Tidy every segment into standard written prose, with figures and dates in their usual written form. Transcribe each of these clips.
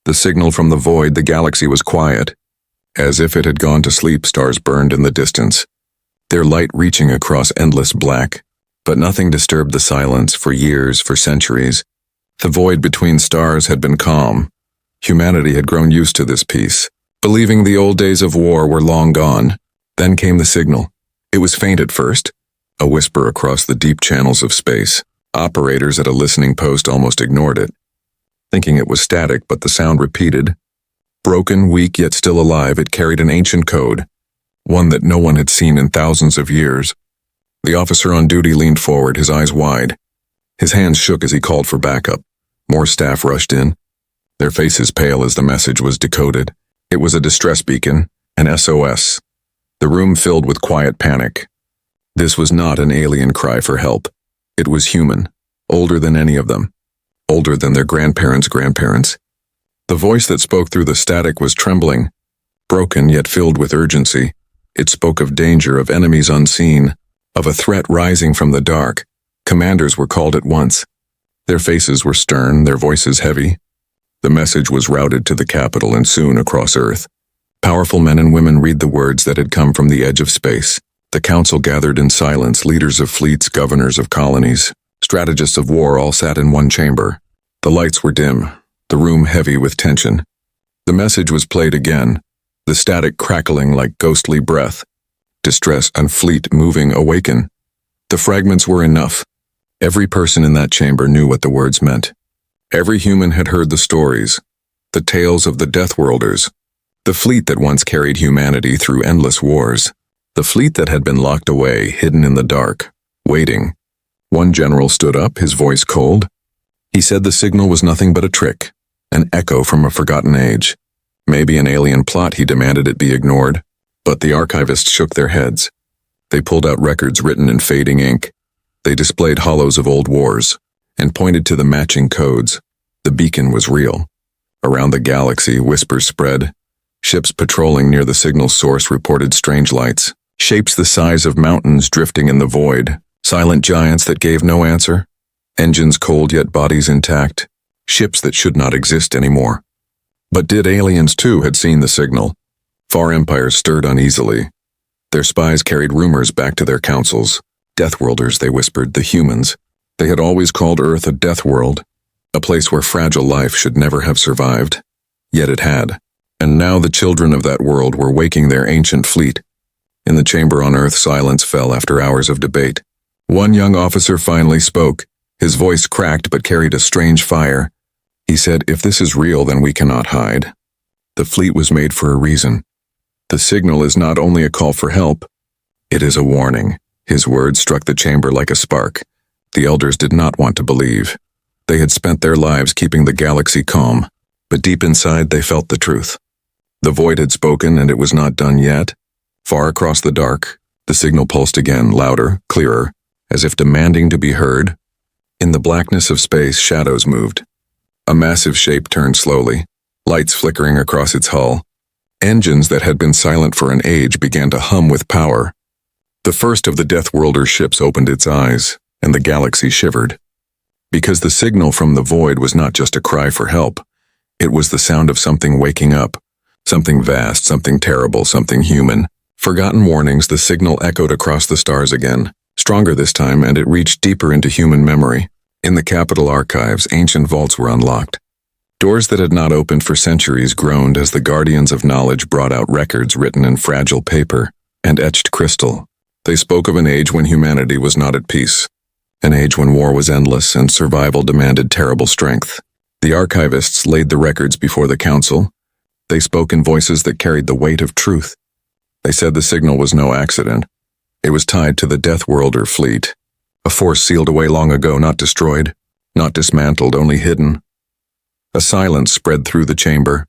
The signal from the void, the galaxy was quiet. As if it had gone to sleep, stars burned in the distance, their light reaching across endless black. But nothing disturbed the silence for years, for centuries. The void between stars had been calm. Humanity had grown used to this peace, believing the old days of war were long gone. Then came the signal. It was faint at first, a whisper across the deep channels of space. Operators at a listening post almost ignored it, thinking it was static, but the sound repeated. Broken, weak, yet still alive, it carried an ancient code, one that no one had seen in thousands of years. The officer on duty leaned forward, his eyes wide. His hands shook as he called for backup. More staff rushed in, their faces pale as the message was decoded. It was a distress beacon, an SOS. The room filled with quiet panic. This was not an alien cry for help. It was human, older than any of them, older than their grandparents' grandparents. The voice that spoke through the static was trembling, broken yet filled with urgency. It spoke of danger, of enemies unseen, of a threat rising from the dark. Commanders were called at once. Their faces were stern, their voices heavy. The message was routed to the capital and soon across Earth. Powerful men and women read the words that had come from the edge of space. The council gathered in silence, leaders of fleets, governors of colonies, strategists of war all sat in one chamber. The lights were dim, the room heavy with tension. The message was played again, the static crackling like ghostly breath. Distress and fleet moving, awaken. The fragments were enough. Every person in that chamber knew what the words meant. Every human had heard the stories, the tales of the Deathworlders, the fleet that once carried humanity through endless wars, the fleet that had been locked away, hidden in the dark, waiting. One general stood up, his voice cold. He said the signal was nothing but a trick, an echo from a forgotten age. Maybe an alien plot, he demanded it be ignored. But the archivists shook their heads. They pulled out records written in fading ink. They displayed hollows of old wars and pointed to the matching codes. The beacon was real. Around the galaxy, whispers spread. Ships patrolling near the signal source reported strange lights, shapes the size of mountains drifting in the void, silent giants that gave no answer, engines cold yet bodies intact, ships that should not exist anymore. But did aliens too had seen the signal? Far empires stirred uneasily. Their spies carried rumors back to their councils. Deathworlders, they whispered, the humans. They had always called Earth a death world, a place where fragile life should never have survived. Yet it had. And now the children of that world were waking their ancient fleet. In the chamber on Earth, silence fell after hours of debate. One young officer finally spoke. His voice cracked but carried a strange fire. He said, "If this is real, then we cannot hide. The fleet was made for a reason. The signal is not only a call for help, it is a warning." His words struck the chamber like a spark. The elders did not want to believe. They had spent their lives keeping the galaxy calm, but deep inside they felt the truth. The void had spoken, and it was not done yet. Far across the dark, the signal pulsed again, louder, clearer, as if demanding to be heard. In the blackness of space, shadows moved. A massive shape turned slowly, lights flickering across its hull. Engines that had been silent for an age began to hum with power. The first of the Deathworlder ships opened its eyes, and the galaxy shivered. Because the signal from the void was not just a cry for help. It was the sound of something waking up. Something vast, something terrible, something human. Forgotten warnings, the signal echoed across the stars again. Stronger this time, and it reached deeper into human memory. In the capital archives, ancient vaults were unlocked. Doors that had not opened for centuries groaned as the guardians of knowledge brought out records written in fragile paper and etched crystal. They spoke of an age when humanity was not at peace, an age when war was endless and survival demanded terrible strength. The archivists laid the records before the council. They spoke in voices that carried the weight of truth. They said the signal was no accident. It was tied to the Deathworlder fleet, a force sealed away long ago, not destroyed, not dismantled, only hidden. A silence spread through the chamber,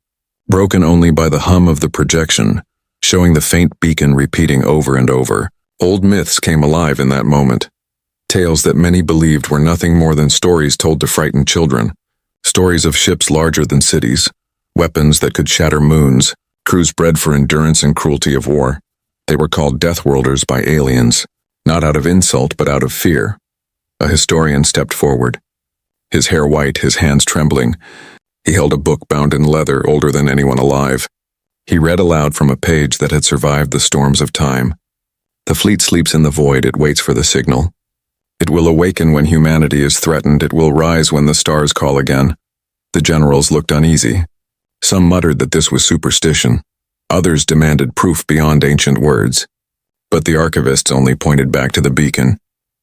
broken only by the hum of the projection, showing the faint beacon repeating over and over. Old myths came alive in that moment. Tales that many believed were nothing more than stories told to frighten children. Stories of ships larger than cities, weapons that could shatter moons, crews bred for endurance and cruelty of war. They were called Deathworlders by aliens, not out of insult but out of fear. A historian stepped forward, his hair white, his hands trembling. He held a book bound in leather older than anyone alive. He read aloud from a page that had survived the storms of time. The fleet sleeps in the void, it waits for the signal. It will awaken when humanity is threatened, it will rise when the stars call again. The generals looked uneasy. Some muttered that this was superstition. Others demanded proof beyond ancient words. But the archivists only pointed back to the beacon.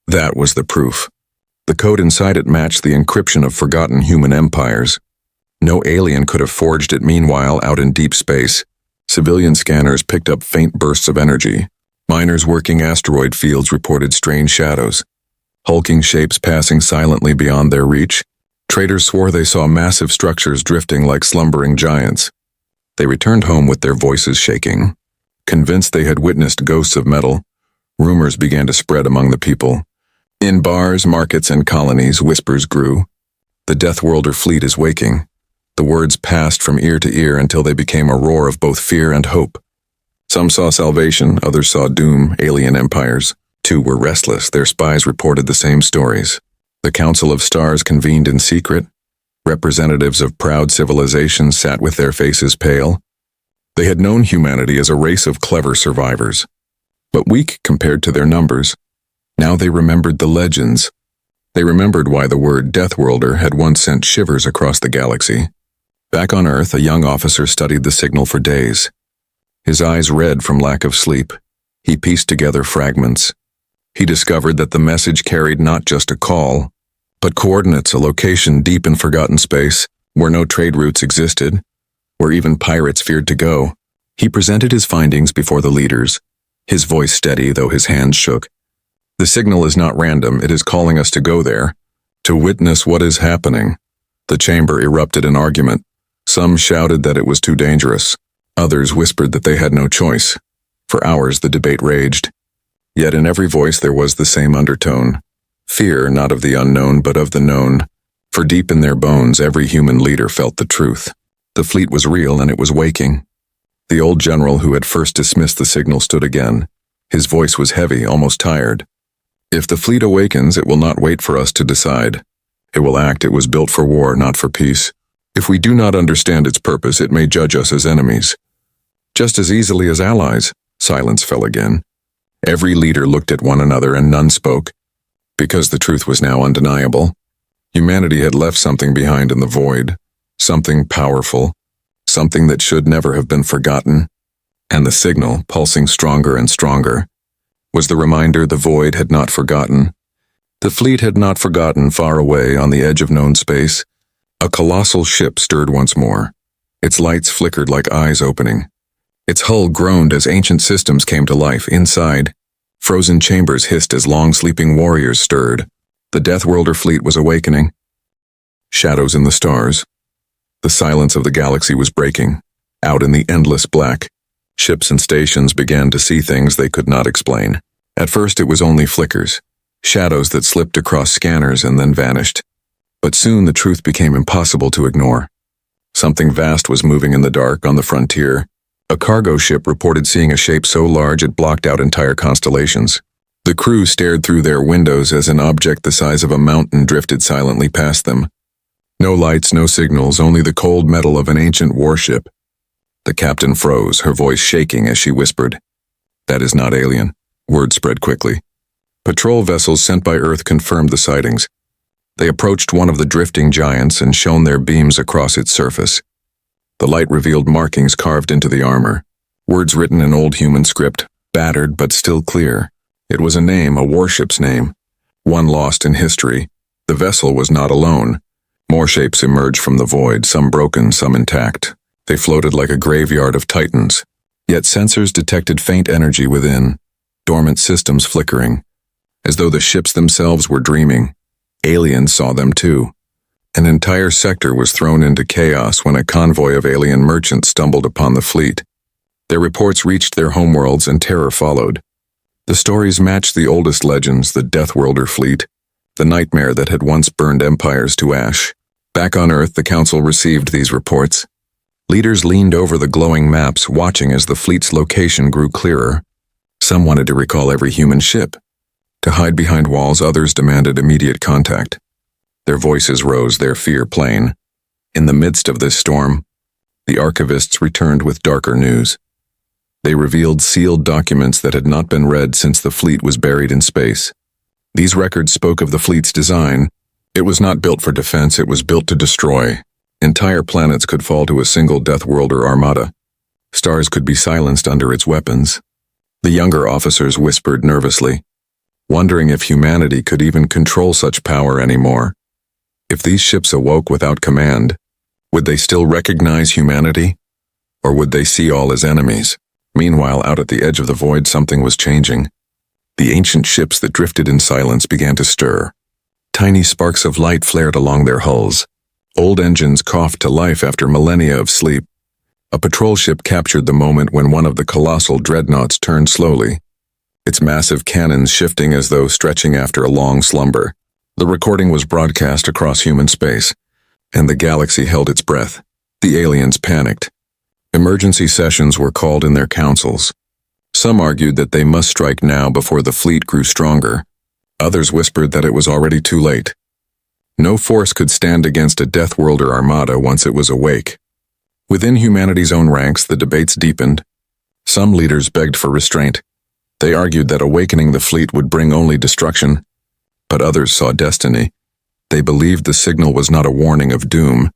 That was the proof. The code inside it matched the encryption of forgotten human empires. No alien could have forged it. Meanwhile, out in deep space, civilian scanners picked up faint bursts of energy. Miners working asteroid fields reported strange shadows, hulking shapes passing silently beyond their reach. Traders swore they saw massive structures drifting like slumbering giants. They returned home with their voices shaking. Convinced they had witnessed ghosts of metal, rumors began to spread among the people. In bars, markets, and colonies, whispers grew. The Deathworlder fleet is waking. The words passed from ear to ear until they became a roar of both fear and hope. Some saw salvation, others saw doom, alien empires. Two were restless, their spies reported the same stories. The Council of Stars convened in secret. Representatives of proud civilizations sat with their faces pale. They had known humanity as a race of clever survivors, but weak compared to their numbers. Now they remembered the legends. They remembered why the word Deathworlder had once sent shivers across the galaxy. Back on Earth, a young officer studied the signal for days. His eyes red from lack of sleep. He pieced together fragments. He discovered that the message carried not just a call, but coordinates, a location deep in forgotten space, where no trade routes existed, where even pirates feared to go. He presented his findings before the leaders, his voice steady though his hands shook. The signal is not random, it is calling us to go there, to witness what is happening. The chamber erupted in argument. Some shouted that it was too dangerous. Others whispered that they had no choice. For hours the debate raged. Yet in every voice there was the same undertone. Fear not of the unknown, but of the known. For deep in their bones every human leader felt the truth. The fleet was real and it was waking. The old general who had first dismissed the signal stood again. His voice was heavy, almost tired. If the fleet awakens, it will not wait for us to decide. It will act. It was built for war, not for peace. If we do not understand its purpose, it may judge us as enemies. Just as easily as allies. Silence fell again. Every leader looked at one another and none spoke. Because the truth was now undeniable. Humanity had left something behind in the void. Something powerful. Something that should never have been forgotten. And the signal, pulsing stronger and stronger, was the reminder the void had not forgotten. The fleet had not forgotten. Far away on the edge of known space, a colossal ship stirred once more. Its lights flickered like eyes opening. Its hull groaned as ancient systems came to life. Inside, frozen chambers hissed as long-sleeping warriors stirred. The Deathworlder fleet was awakening. Shadows in the stars. The silence of the galaxy was breaking. Out in the endless black, ships and stations began to see things they could not explain. At first it was only flickers, shadows that slipped across scanners and then vanished. But soon the truth became impossible to ignore. Something vast was moving in the dark on the frontier. A cargo ship reported seeing a shape so large it blocked out entire constellations. The crew stared through their windows as an object the size of a mountain drifted silently past them. No lights, no signals, only the cold metal of an ancient warship. The captain froze, her voice shaking as she whispered, "That is not alien." Word spread quickly. Patrol vessels sent by Earth confirmed the sightings. They approached one of the drifting giants and shone their beams across its surface. The light revealed markings carved into the armor, words written in old human script, battered but still clear. It was a name, a warship's name, one lost in history. The vessel was not alone. More shapes emerged from the void, some broken, some intact. They floated like a graveyard of titans. Yet sensors detected faint energy within, dormant systems flickering, as though the ships themselves were dreaming. Aliens saw them too. An entire sector was thrown into chaos when a convoy of alien merchants stumbled upon the fleet. Their reports reached their homeworlds and terror followed. The stories matched the oldest legends, the Deathworlder fleet, the nightmare that had once burned empires to ash. Back on Earth, the Council received these reports. Leaders leaned over the glowing maps, watching as the fleet's location grew clearer. Some wanted to recall every human ship. To hide behind walls, others demanded immediate contact. Their voices rose, their fear plain. In the midst of this storm, the archivists returned with darker news. They revealed sealed documents that had not been read since the fleet was buried in space. These records spoke of the fleet's design. It was not built for defense, it was built to destroy. Entire planets could fall to a single Deathworlder armada. Stars could be silenced under its weapons. The younger officers whispered nervously, wondering if humanity could even control such power anymore. If these ships awoke without command, would they still recognize humanity? Or would they see all as enemies? Meanwhile, out at the edge of the void, something was changing. The ancient ships that drifted in silence began to stir. Tiny sparks of light flared along their hulls. Old engines coughed to life after millennia of sleep. A patrol ship captured the moment when one of the colossal dreadnoughts turned slowly, its massive cannons shifting as though stretching after a long slumber. The recording was broadcast across human space, and the galaxy held its breath. The aliens panicked. Emergency sessions were called in their councils. Some argued that they must strike now before the fleet grew stronger. Others whispered that it was already too late. No force could stand against a Deathworlder armada once it was awake. Within humanity's own ranks, the debates deepened. Some leaders begged for restraint. They argued that awakening the fleet would bring only destruction. But others saw destiny. They believed the signal was not a warning of doom,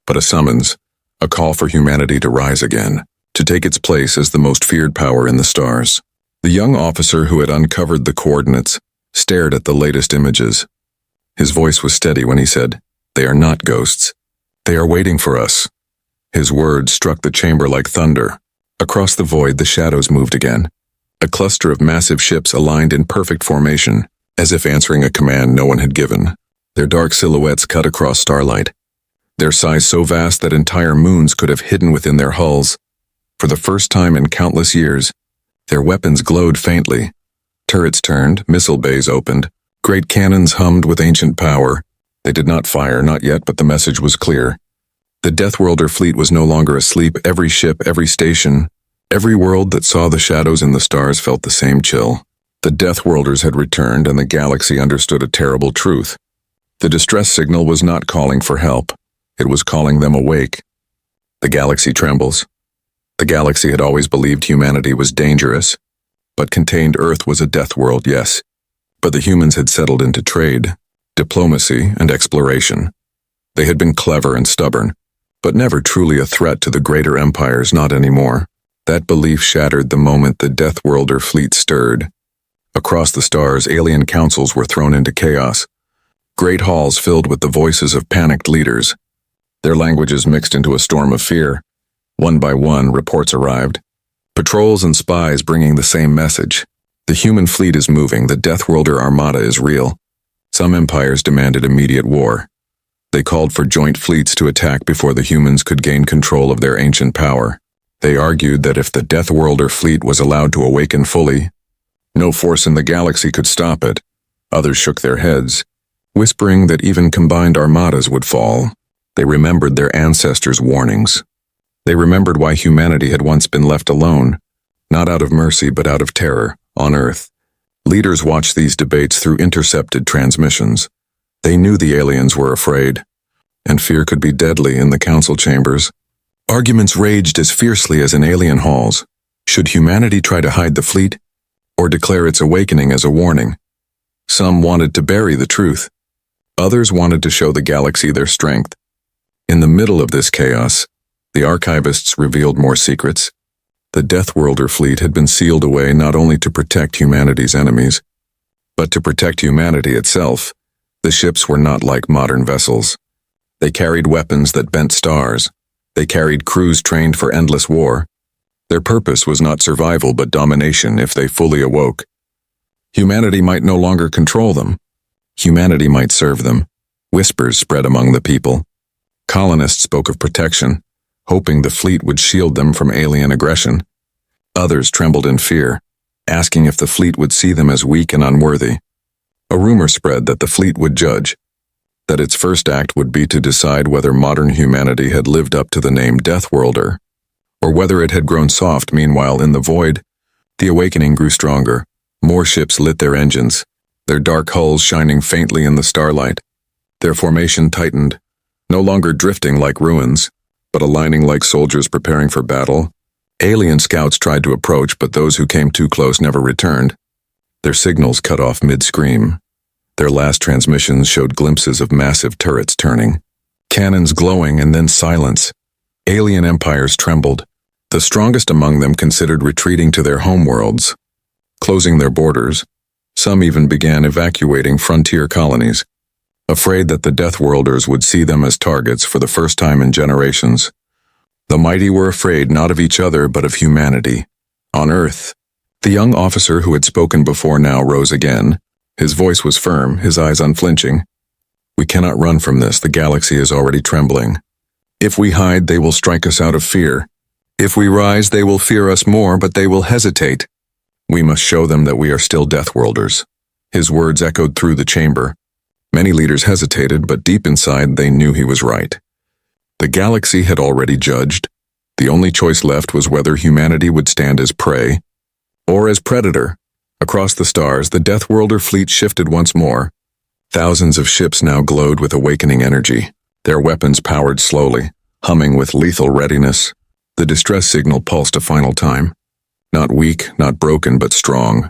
but a summons, a call for humanity to rise again, to take its place as the most feared power in the stars. The young officer who had uncovered the coordinates stared at the latest images. His voice was steady when he said, "They are not ghosts. They are waiting for us." His words struck the chamber like thunder. Across the void, the shadows moved again. A cluster of massive ships aligned in perfect formation, as if answering a command no one had given. Their dark silhouettes cut across starlight, their size so vast that entire moons could have hidden within their hulls. For the first time in countless years, their weapons glowed faintly. Turrets turned, missile bays opened, great cannons hummed with ancient power. They did not fire, not yet, but the message was clear. The Deathworlder fleet was no longer asleep. Every ship, every station, every world that saw the shadows in the stars felt the same chill. The Deathworlders had returned, and the galaxy understood a terrible truth. The distress signal was not calling for help. It was calling them awake. The galaxy trembles. The galaxy had always believed humanity was dangerous, but contained Earth was a death world, yes. But the humans had settled into trade, diplomacy, and exploration. They had been clever and stubborn, but never truly a threat to the greater empires, not anymore. That belief shattered the moment the Deathworlder fleet stirred. Across the stars, alien councils were thrown into chaos. Great halls filled with the voices of panicked leaders. Their languages mixed into a storm of fear. One by one, reports arrived. Patrols and spies bringing the same message. The human fleet is moving, the Deathworlder armada is real. Some empires demanded immediate war. They called for joint fleets to attack before the humans could gain control of their ancient power. They argued that if the Deathworlder fleet was allowed to awaken fully, no force in the galaxy could stop it. Others shook their heads, whispering that even combined armadas would fall. They remembered their ancestors' warnings. They remembered why humanity had once been left alone, not out of mercy but out of terror, on Earth. Leaders watched these debates through intercepted transmissions. They knew the aliens were afraid, and fear could be deadly in the council chambers. Arguments raged as fiercely as in alien halls. Should humanity try to hide the fleet, or declare its awakening as a warning? Some wanted to bury the truth. Others wanted to show the galaxy their strength. In the middle of this chaos, the archivists revealed more secrets. The Deathworlder fleet had been sealed away not only to protect humanity's enemies, but to protect humanity itself. The ships were not like modern vessels. They carried weapons that bent stars. They carried crews trained for endless war. Their purpose was not survival but domination if they fully awoke. Humanity might no longer control them. Humanity might serve them. Whispers spread among the people. Colonists spoke of protection, hoping the fleet would shield them from alien aggression. Others trembled in fear, asking if the fleet would see them as weak and unworthy. A rumor spread that the fleet would judge, that its first act would be to decide whether modern humanity had lived up to the name Deathworlder, or whether it had grown soft. Meanwhile, in the void, the awakening grew stronger. More ships lit their engines, their dark hulls shining faintly in the starlight. Their formation tightened. no longer drifting like ruins, but aligning like soldiers preparing for battle. Alien scouts tried to approach, but those who came too close never returned. Their signals cut off mid-scream. Their last transmissions showed glimpses of massive turrets turning, cannons glowing, and then silence. Alien empires trembled. The strongest among them considered retreating to their homeworlds, closing their borders. Some even began evacuating frontier colonies, afraid that the Deathworlders would see them as targets for the first time in generations. The mighty were afraid not of each other but of humanity. On Earth, the young officer who had spoken before now rose again. His voice was firm, his eyes unflinching. "We cannot run from this. The galaxy is already trembling. If we hide, they will strike us out of fear. If we rise, they will fear us more, but they will hesitate. We must show them that we are still Deathworlders." His words echoed through the chamber. Many leaders hesitated, but deep inside they knew he was right. The galaxy had already judged. The only choice left was whether humanity would stand as prey or as predator. Across the stars, the Deathworlder fleet shifted once more. Thousands of ships now glowed with awakening energy, their weapons powered slowly, humming with lethal readiness. The distress signal pulsed a final time. Not weak, not broken, but strong.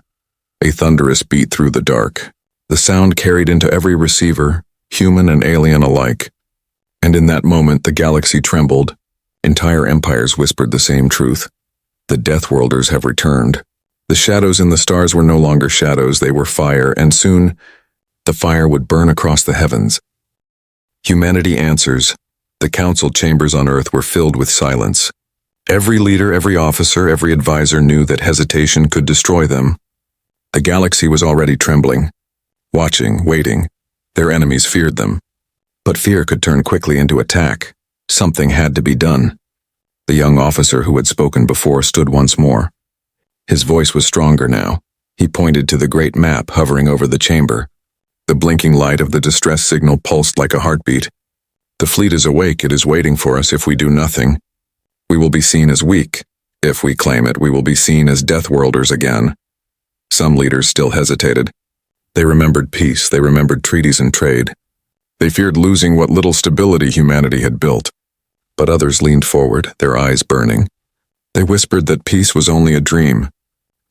A thunderous beat through the dark. The sound carried into every receiver, human and alien alike. And in that moment, the galaxy trembled. Entire empires whispered the same truth. The Deathworlders have returned. The shadows in the stars were no longer shadows, they were fire, and soon, the fire would burn across the heavens. Humanity answers. The council chambers on Earth were filled with silence. Every leader, every officer, every advisor knew that hesitation could destroy them. The galaxy was already trembling, watching, waiting. Their enemies feared them. But fear could turn quickly into attack. Something had to be done. The young officer who had spoken before stood once more. His voice was stronger now. He pointed to the great map hovering over the chamber. The blinking light of the distress signal pulsed like a heartbeat. "The fleet is awake. It is waiting for us. If we do nothing, we will be seen as weak. If we claim it, we will be seen as Deathworlders again." Some leaders still hesitated. They remembered peace. They remembered treaties and trade. They feared losing what little stability humanity had built. But others leaned forward, their eyes burning. They whispered that peace was only a dream,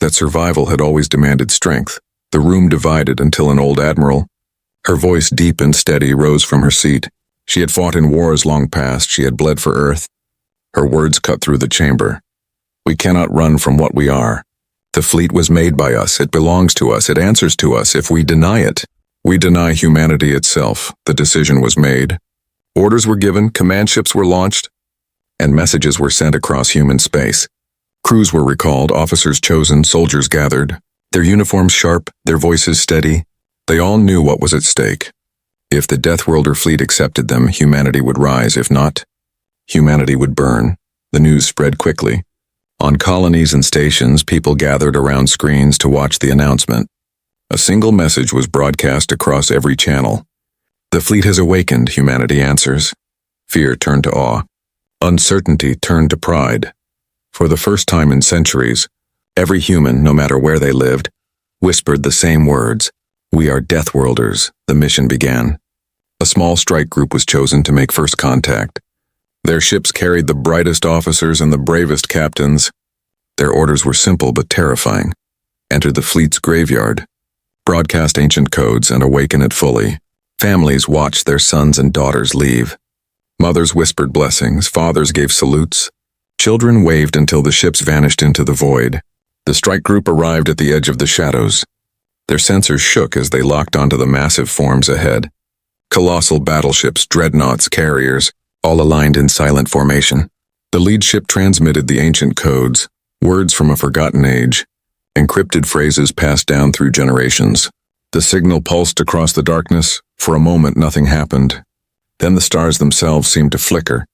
that survival had always demanded strength. The room divided until an old admiral, her voice deep and steady, rose from her seat. She had fought in wars long past. She had bled for Earth. Her words cut through the chamber. "We cannot run from what we are. The fleet was made by us. It belongs to us. It answers to us. If we deny it, we deny humanity itself." The decision was made. Orders were given, command ships were launched, and messages were sent across human space. Crews were recalled, officers chosen, soldiers gathered, their uniforms sharp, their voices steady. They all knew what was at stake. If the Deathworlder fleet accepted them, humanity would rise. If not, humanity would burn. The news spread quickly. On colonies and stations, people gathered around screens to watch the announcement. A single message was broadcast across every channel. "The fleet has awakened," humanity answers. Fear turned to awe. Uncertainty turned to pride. For the first time in centuries, every human, no matter where they lived, whispered the same words. "We are Deathworlders." The mission began. A small strike group was chosen to make first contact. Their ships carried the brightest officers and the bravest captains. Their orders were simple but terrifying. Enter the fleet's graveyard. Broadcast ancient codes and awaken it fully. Families watched their sons and daughters leave. Mothers whispered blessings, fathers gave salutes. Children waved until the ships vanished into the void. The strike group arrived at the edge of the shadows. Their sensors shook as they locked onto the massive forms ahead. Colossal battleships, dreadnoughts, carriers, all aligned in silent formation. The lead ship transmitted the ancient codes, words from a forgotten age, encrypted phrases passed down through generations. The signal pulsed across the darkness. For a moment, nothing happened. Then the stars themselves seemed to flicker.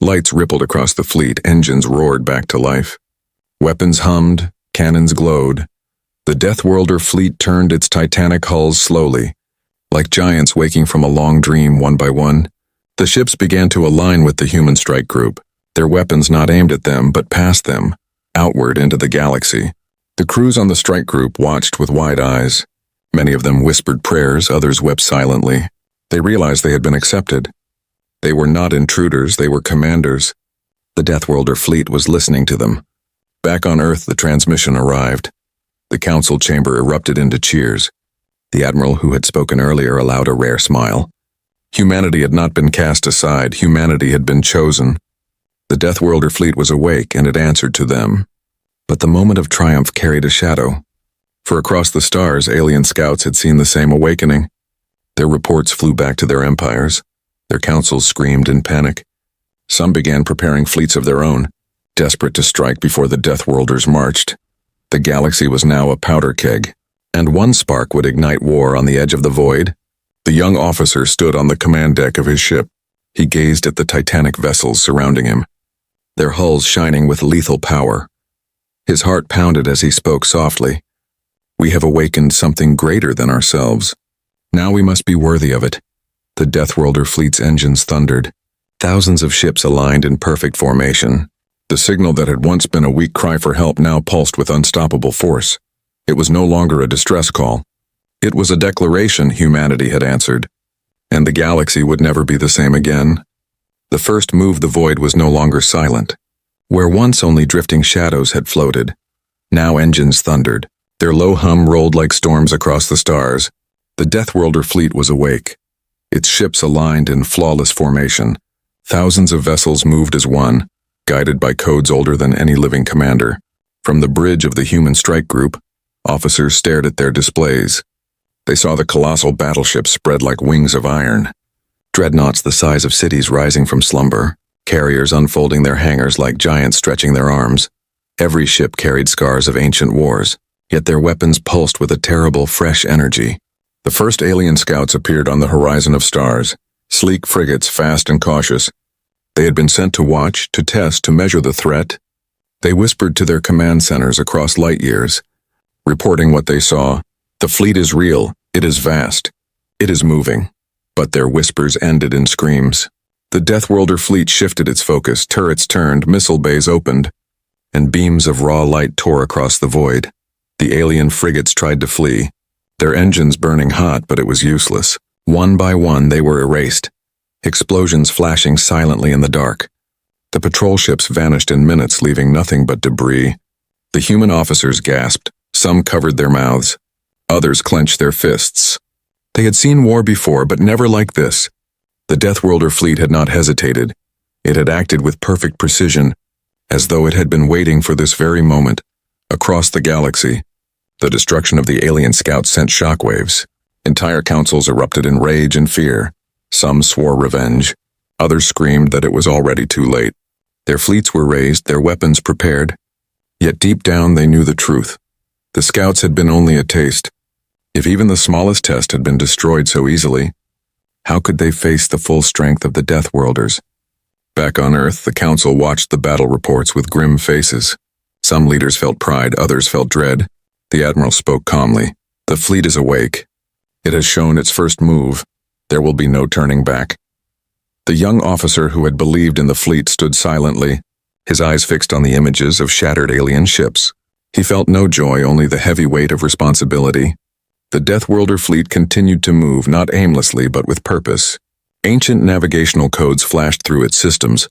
Lights rippled across the fleet, engines roared back to life. Weapons hummed, cannons glowed. The Deathworlder fleet turned its titanic hulls slowly, like giants waking from a long dream one by one. The ships began to align with the human strike group, their weapons not aimed at them but past them, outward into the galaxy. The crews on the strike group watched with wide eyes. Many of them whispered prayers, others wept silently. They realized they had been accepted. They were not intruders, they were commanders. The Deathworlder fleet was listening to them. Back on Earth, the transmission arrived. The council chamber erupted into cheers. The admiral who had spoken earlier allowed a rare smile. Humanity had not been cast aside, humanity had been chosen. The Deathworlder fleet was awake, and it answered to them. But the moment of triumph carried a shadow. For across the stars, alien scouts had seen the same awakening. Their reports flew back to their empires. Their councils screamed in panic. Some began preparing fleets of their own, desperate to strike before the Deathworlders marched. The galaxy was now a powder keg, and one spark would ignite war on the edge of the void. The young officer stood on the command deck of his ship. He gazed at the titanic vessels surrounding him, their hulls shining with lethal power. His heart pounded as he spoke softly. We have awakened something greater than ourselves. Now we must be worthy of it. The Deathworlder fleet's engines thundered. Thousands of ships aligned in perfect formation. The signal that had once been a weak cry for help now pulsed with unstoppable force. It was no longer a distress call. It was a declaration humanity had answered, and the galaxy would never be the same again. The first move the void was no longer silent. Where once only drifting shadows had floated, now engines thundered. Their low hum rolled like storms across the stars. The Deathworlder fleet was awake, its ships aligned in flawless formation. Thousands of vessels moved as one, guided by codes older than any living commander. From the bridge of the human strike group, officers stared at their displays. They saw the colossal battleships spread like wings of iron, dreadnoughts the size of cities rising from slumber, carriers unfolding their hangars like giants stretching their arms. Every ship carried scars of ancient wars, yet their weapons pulsed with a terrible, fresh energy. The first alien scouts appeared on the horizon of stars, sleek frigates fast and cautious. They had been sent to watch, to test, to measure the threat. They whispered to their command centers across light years, reporting what they saw. The fleet is real, it is vast, it is moving. But their whispers ended in screams. The Deathworlder fleet shifted its focus, turrets turned, missile bays opened, and beams of raw light tore across the void. The alien frigates tried to flee, their engines burning hot, but it was useless. One by one they were erased, explosions flashing silently in the dark. The patrol ships vanished in minutes, leaving nothing but debris. The human officers gasped, some covered their mouths, others clenched their fists. They had seen war before, but never like this. The Deathworlder fleet had not hesitated. It had acted with perfect precision, as though it had been waiting for this very moment. Across the galaxy, the destruction of the alien scouts sent shockwaves. Entire councils erupted in rage and fear. Some swore revenge. Others screamed that it was already too late. Their fleets were raised, their weapons prepared. Yet deep down they knew the truth. The scouts had been only a taste. If even the smallest test had been destroyed so easily, how could they face the full strength of the Deathworlders? Back on Earth, the Council watched the battle reports with grim faces. Some leaders felt pride, others felt dread. The Admiral spoke calmly. The fleet is awake. It has shown its first move. There will be no turning back. The young officer who had believed in the fleet stood silently, his eyes fixed on the images of shattered alien ships. He felt no joy, only the heavy weight of responsibility. The Deathworlder fleet continued to move, not aimlessly, but with purpose. Ancient navigational codes flashed through its systems,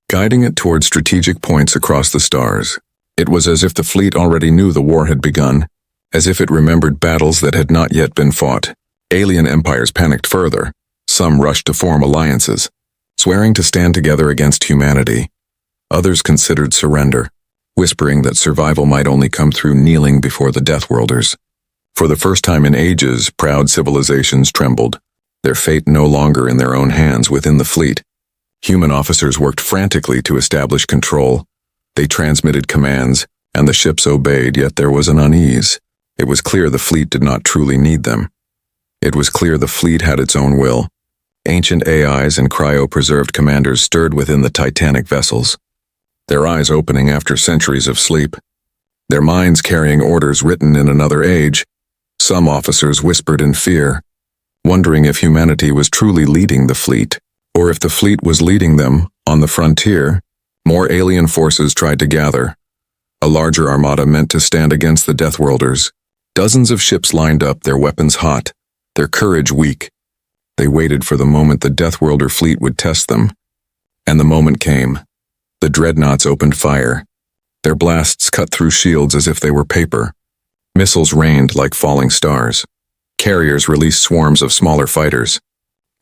guiding it toward strategic points across the stars. It was as if the fleet already knew the war had begun, as if it remembered battles that had not yet been fought. Alien empires panicked further. Some rushed to form alliances, swearing to stand together against humanity. Others considered surrender, whispering that survival might only come through kneeling before the Deathworlders. For the first time in ages, proud civilizations trembled, their fate no longer in their own hands within the fleet. Human officers worked frantically to establish control. They transmitted commands, and the ships obeyed, yet there was an unease. It was clear the fleet did not truly need them. It was clear the fleet had its own will. Ancient AIs and cryo-preserved commanders stirred within the titanic vessels, their eyes opening after centuries of sleep, their minds carrying orders written in another age. Some officers whispered in fear, wondering if humanity was truly leading the fleet, or if the fleet was leading them. On the frontier, more alien forces tried to gather. A larger armada meant to stand against the Deathworlders. Dozens of ships lined up, their weapons hot, their courage weak. They waited for the moment the Deathworlder fleet would test them. And the moment came. The dreadnoughts opened fire. Their blasts cut through shields as if they were paper. Missiles rained like falling stars. Carriers released swarms of smaller fighters,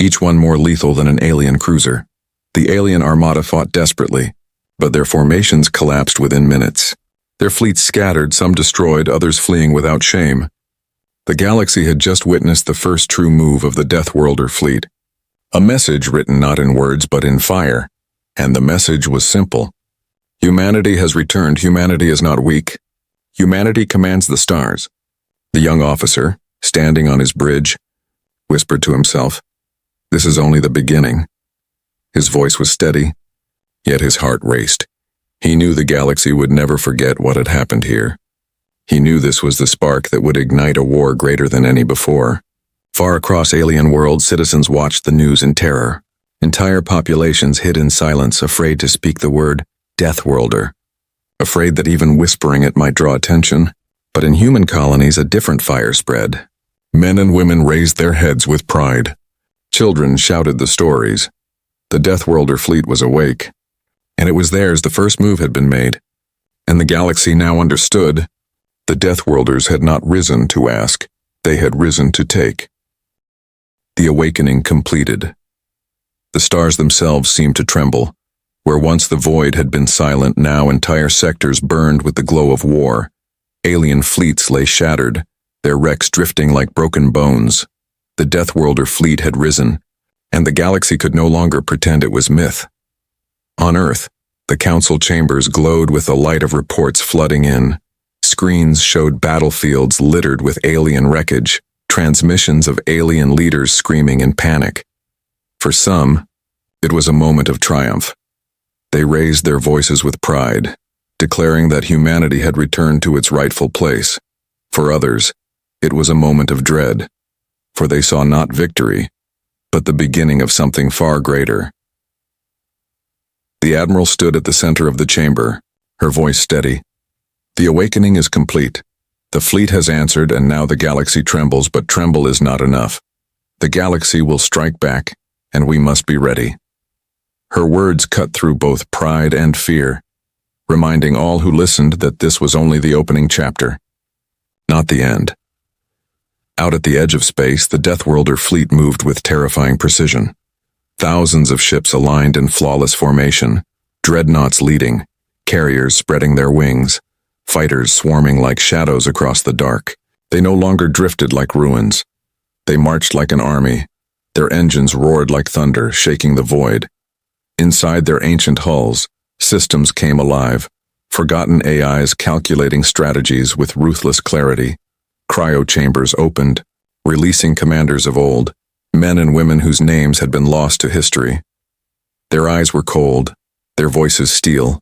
each one more lethal than an alien cruiser. The alien armada fought desperately, but their formations collapsed within minutes. Their fleets scattered, some destroyed, others fleeing without shame. The galaxy had just witnessed the first true move of the Deathworlder fleet. A message written not in words but in fire, and the message was simple. Humanity has returned. Humanity is not weak. Humanity commands the stars. The young officer, standing on his bridge, whispered to himself, "This is only the beginning." His voice was steady, yet his heart raced. He knew the galaxy would never forget what had happened here. He knew this was the spark that would ignite a war greater than any before. Far across alien worlds, citizens watched the news in terror. Entire populations hid in silence, afraid to speak the word Deathworlder, afraid that even whispering it might draw attention. But in human colonies, a different fire spread. Men and women raised their heads with pride. Children shouted the stories. The Deathworlder fleet was awake, and it was theirs. The first move had been made, and the galaxy now understood. The Deathworlders had not risen to ask, they had risen to take. The awakening completed. The stars themselves seemed to tremble. Where once the void had been silent, now entire sectors burned with the glow of war. Alien fleets lay shattered, their wrecks drifting like broken bones. The Deathworlder fleet had risen, and the galaxy could no longer pretend it was myth. On Earth, the council chambers glowed with the light of reports flooding in. Screens showed battlefields littered with alien wreckage, transmissions of alien leaders screaming in panic. For some, it was a moment of triumph. They raised their voices with pride, declaring that humanity had returned to its rightful place. For others, it was a moment of dread, for they saw not victory, but the beginning of something far greater. The Admiral stood at the center of the chamber, her voice steady. The awakening is complete. The fleet has answered, and now the galaxy trembles, but tremble is not enough. The galaxy will strike back, and we must be ready. Her words cut through both pride and fear, reminding all who listened that this was only the opening chapter, not the end. Out at the edge of space, the Deathworlder fleet moved with terrifying precision. Thousands of ships aligned in flawless formation, dreadnoughts leading, carriers spreading their wings, fighters swarming like shadows across the dark. They no longer drifted like ruins. They marched like an army. Their engines roared like thunder, shaking the void. Inside their ancient hulls, systems came alive, forgotten AIs calculating strategies with ruthless clarity. Cryo chambers opened, releasing commanders of old, men and women whose names had been lost to history. Their eyes were cold, their voices steel.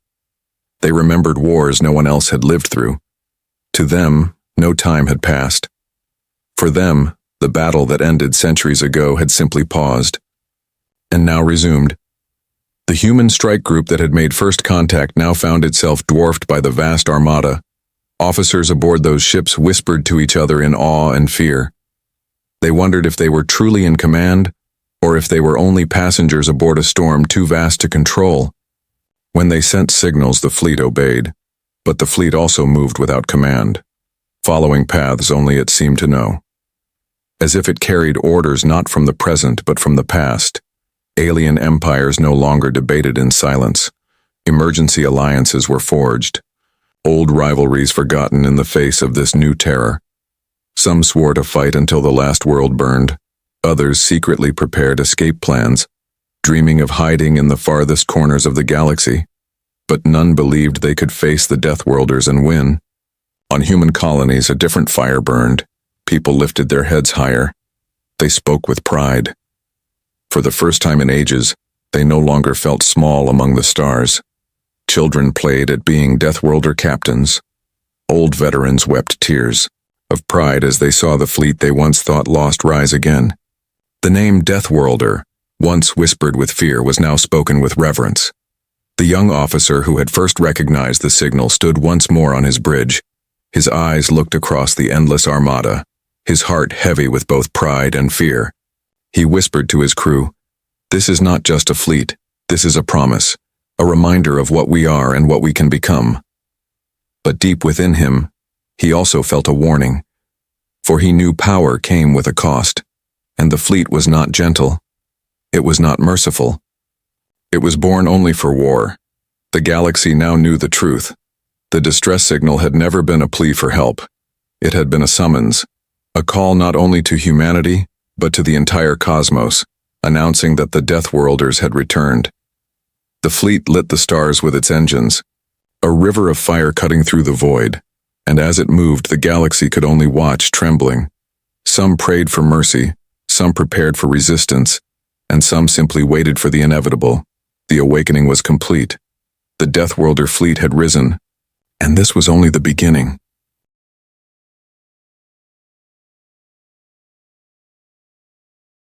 They remembered wars no one else had lived through. To them, no time had passed. For them, the battle that ended centuries ago had simply paused, and now resumed. The human strike group that had made first contact now found itself dwarfed by the vast armada. Officers aboard those ships whispered to each other in awe and fear. They wondered if they were truly in command, or if they were only passengers aboard a storm too vast to control. When they sent signals, the fleet obeyed, but the fleet also moved without command, following paths only it seemed to know. As if it carried orders not from the present but from the past, alien empires no longer debated in silence. Emergency alliances were forged, old rivalries forgotten in the face of this new terror. Some swore to fight until the last world burned. Others secretly prepared escape plans, dreaming of hiding in the farthest corners of the galaxy. But none believed they could face the Deathworlders and win. On human colonies, a different fire burned. People lifted their heads higher. They spoke with pride. For the first time in ages, they no longer felt small among the stars. Children played at being Deathworlder captains. Old veterans wept tears of pride as they saw the fleet they once thought lost rise again. The name Deathworlder, once whispered with fear, was now spoken with reverence. The young officer who had first recognized the signal stood once more on his bridge. His eyes looked across the endless armada, his heart heavy with both pride and fear. He whispered to his crew, "This is not just a fleet, this is a promise, a reminder of what we are and what we can become." But deep within him, he also felt a warning, for he knew power came with a cost, and the fleet was not gentle. It was not merciful. It was born only for war. The galaxy now knew the truth. The distress signal had never been a plea for help. It had been a summons, a call not only to humanity, but to the entire cosmos, announcing that the Deathworlders had returned. The fleet lit the stars with its engines, a river of fire cutting through the void, and as it moved, the galaxy could only watch, trembling. Some prayed for mercy, some prepared for resistance, and some simply waited for the inevitable. The awakening was complete. The Deathworlder fleet had risen, and this was only the beginning.